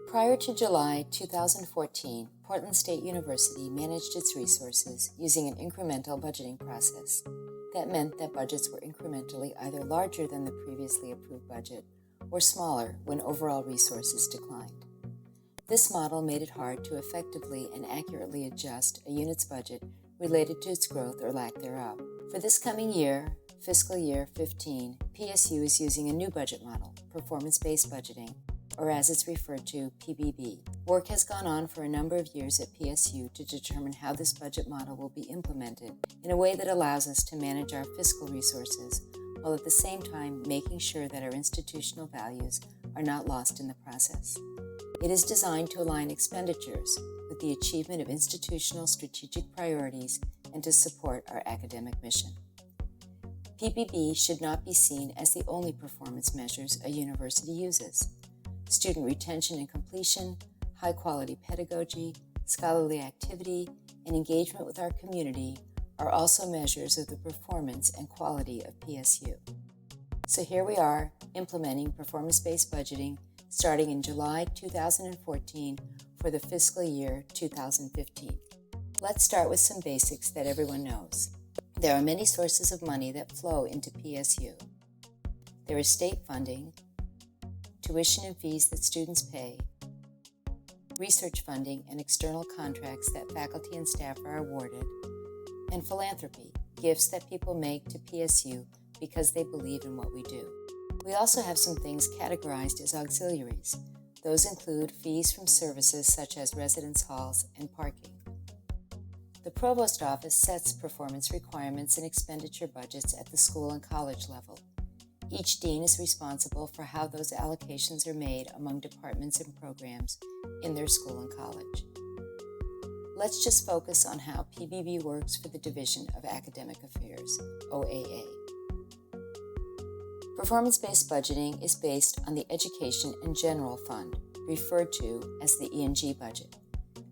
Prior to July 2014, Portland State University managed its resources using an incremental budgeting process. That meant that budgets were incrementally either larger than the previously approved budget or smaller when overall resources declined. This model made it hard to effectively and accurately adjust a unit's budget related to its growth or lack thereof. For this coming year, fiscal year 15, PSU is using a new budget model, performance-based budgeting, or as it's referred to, PBB. Work has gone on for a number of years at PSU to determine how this budget model will be implemented in a way that allows us to manage our fiscal resources while at the same time making sure that our institutional values are not lost in the process. It is designed to align expenditures with the achievement of institutional strategic priorities and to support our academic mission. PBB should not be seen as the only performance measures a university uses. Student retention and completion, high-quality pedagogy, scholarly activity, and engagement with our community are also measures of the performance and quality of PSU. So here we are, implementing performance-based budgeting starting in July 2014 for the fiscal year 2015. Let's start with some basics that everyone knows. There are many sources of money that flow into PSU. There is state funding, tuition and fees that students pay, research funding and external contracts that faculty and staff are awarded, and philanthropy, gifts that people make to PSU because they believe in what we do. We also have some things categorized as auxiliaries. Those include fees from services such as residence halls and parking. The Provost Office sets performance requirements and expenditure budgets at the school and college level. Each dean is responsible for how those allocations are made among departments and programs in their school and college. Let's just focus on how PBB works for the Division of Academic Affairs, OAA. Performance-based budgeting is based on the Education and General Fund, referred to as the E&G budget.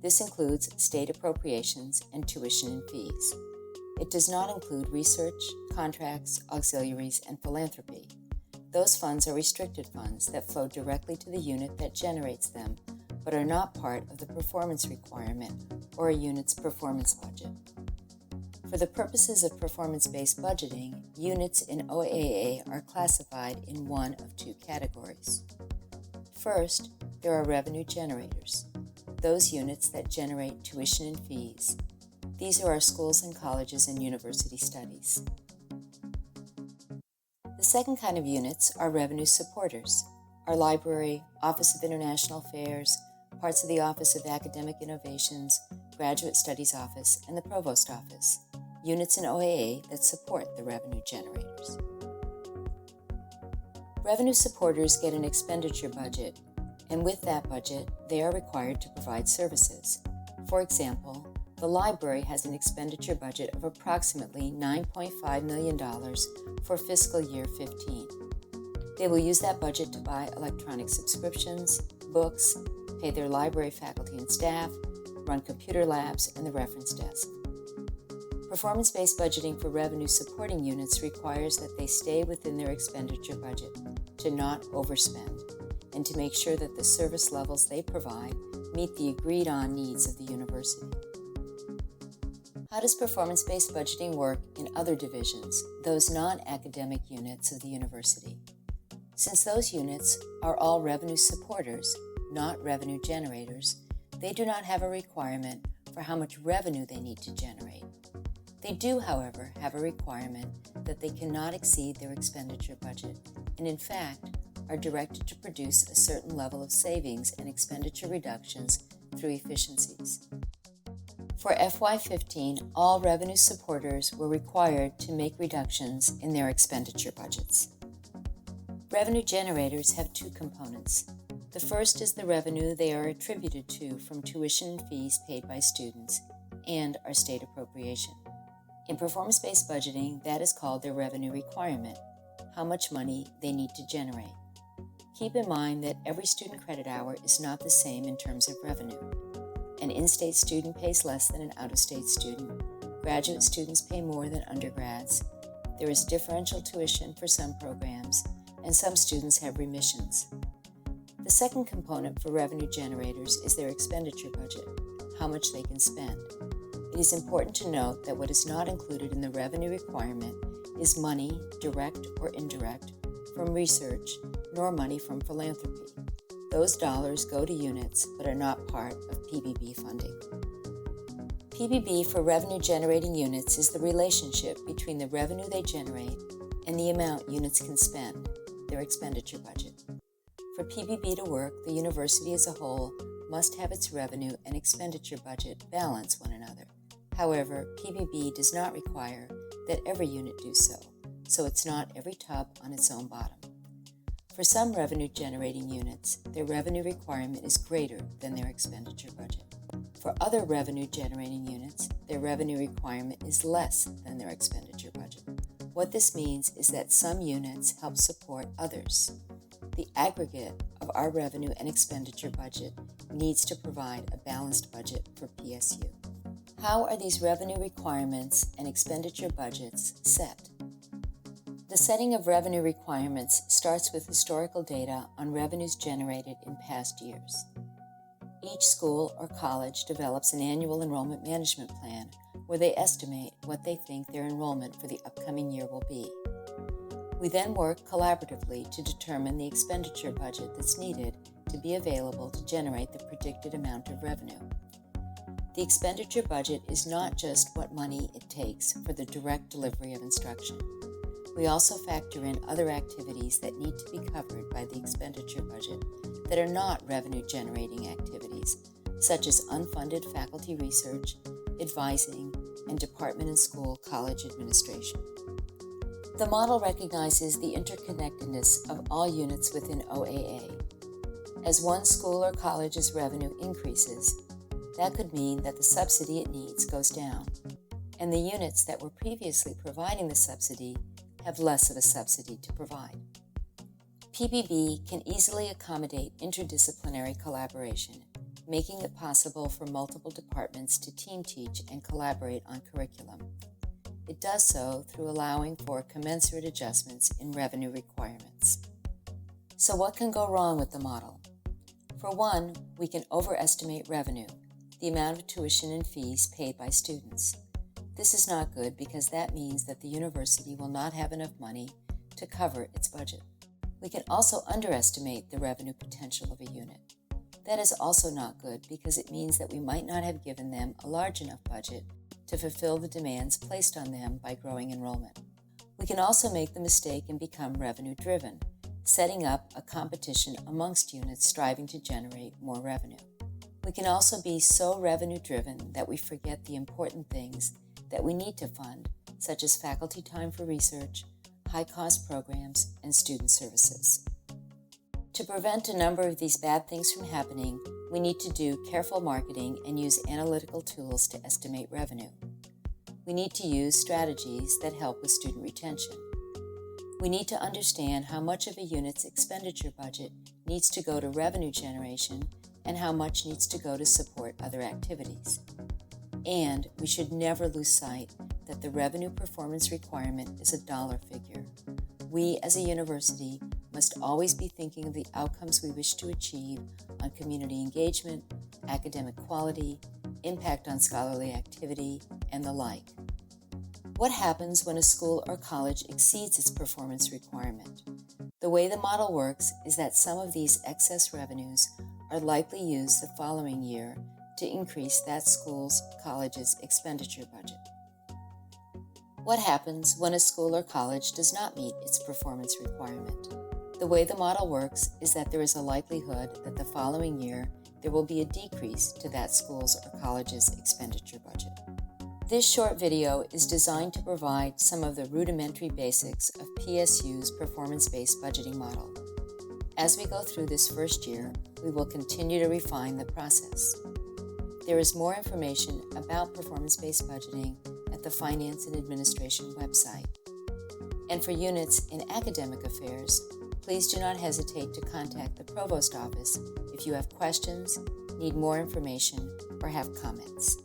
This includes state appropriations and tuition and fees. It does not include research, contracts, auxiliaries, and philanthropy. Those funds are restricted funds that flow directly to the unit that generates them, but are not part of the performance requirement or a unit's performance budget. For the purposes of performance-based budgeting, units in OAA are classified in one of two categories. First, there are revenue generators, those units that generate tuition and fees. These are our schools and colleges and university studies. The second kind of units are revenue supporters, our library, Office of International Affairs, parts of the Office of Academic Innovations, Graduate Studies Office, and the Provost Office, units in OAA that support the revenue generators. Revenue supporters get an expenditure budget, and with that budget, they are required to provide services. For example, the library has an expenditure budget of approximately $9.5 million for fiscal year 15. They will use that budget to buy electronic subscriptions, books, pay their library faculty and staff, run computer labs, and the reference desk. Performance-based budgeting for revenue supporting units requires that they stay within their expenditure budget, to not overspend, and to make sure that the service levels they provide meet the agreed-on needs of the university. How does performance-based budgeting work in other divisions, those non-academic units of the university? Since those units are all revenue supporters, not revenue generators, they do not have a requirement for how much revenue they need to generate. They do, however, have a requirement that they cannot exceed their expenditure budget, and in fact, are directed to produce a certain level of savings and expenditure reductions through efficiencies. For FY15, all revenue supporters were required to make reductions in their expenditure budgets. Revenue generators have two components. The first is the revenue they are attributed to from tuition and fees paid by students and our state appropriation. In performance-based budgeting, that is called their revenue requirement, how much money they need to generate. Keep in mind that every student credit hour is not the same in terms of revenue. An in-state student pays less than an out-of-state student. Graduate students pay more than undergrads. There is differential tuition for some programs, and some students have remissions. The second component for revenue generators is their expenditure budget, how much they can spend. It is important to note that what is not included in the revenue requirement is money, direct or indirect, from research, nor money from philanthropy. Those dollars go to units but are not part of PBB funding. PBB for revenue-generating units is the relationship between the revenue they generate and the amount units can spend, their expenditure budget. For PBB to work, the university as a whole must have its revenue and expenditure budget balance one another. However, PBB does not require that every unit do so it's not every tub on its own bottom. For some revenue-generating units, their revenue requirement is greater than their expenditure budget. For other revenue-generating units, their revenue requirement is less than their expenditure budget. What this means is that some units help support others. The aggregate of our revenue and expenditure budget needs to provide a balanced budget for PSU. How are these revenue requirements and expenditure budgets set? The setting of revenue requirements starts with historical data on revenues generated in past years. Each school or college develops an annual enrollment management plan where they estimate what they think their enrollment for the upcoming year will be. We then work collaboratively to determine the expenditure budget that's needed to be available to generate the predicted amount of revenue. The expenditure budget is not just what money it takes for the direct delivery of instruction. We also factor in other activities that need to be covered by the expenditure budget that are not revenue-generating activities, such as unfunded faculty research, advising, and department and school college administration. The model recognizes the interconnectedness of all units within OAA. As one school or college's revenue increases, that could mean that the subsidy it needs goes down, and the units that were previously providing the subsidy have less of a subsidy to provide. PBB can easily accommodate interdisciplinary collaboration, making it possible for multiple departments to team teach and collaborate on curriculum. It does so through allowing for commensurate adjustments in revenue requirements. So what can go wrong with the model? For one, we can overestimate revenue, the amount of tuition and fees paid by students. This is not good because that means that the university will not have enough money to cover its budget. We can also underestimate the revenue potential of a unit. That is also not good because it means that we might not have given them a large enough budget to fulfill the demands placed on them by growing enrollment. We can also make the mistake and become revenue-driven, setting up a competition amongst units striving to generate more revenue. We can also be so revenue-driven that we forget the important things that we need to fund, such as faculty time for research, high-cost programs, and student services. To prevent a number of these bad things from happening, we need to do careful marketing and use analytical tools to estimate revenue. We need to use strategies that help with student retention. We need to understand how much of a unit's expenditure budget needs to go to revenue generation and how much needs to go to support other activities. And we should never lose sight that the revenue performance requirement is a dollar figure. We as a university must always be thinking of the outcomes we wish to achieve on community engagement, academic quality, impact on scholarly activity, and the like. What happens when a school or college exceeds its performance requirement? The way the model works is that some of these excess revenues are likely used the following year to increase that school's college's expenditure budget. What happens when a school or college does not meet its performance requirement? The way the model works is that there is a likelihood that the following year there will be a decrease to that school's or college's expenditure budget. This short video is designed to provide some of the rudimentary basics of PSU's performance-based budgeting model. As we go through this first year, we will continue to refine the process. There is more information about performance-based budgeting at the Finance and Administration website. And for units in academic affairs, please do not hesitate to contact the Provost Office if you have questions, need more information, or have comments.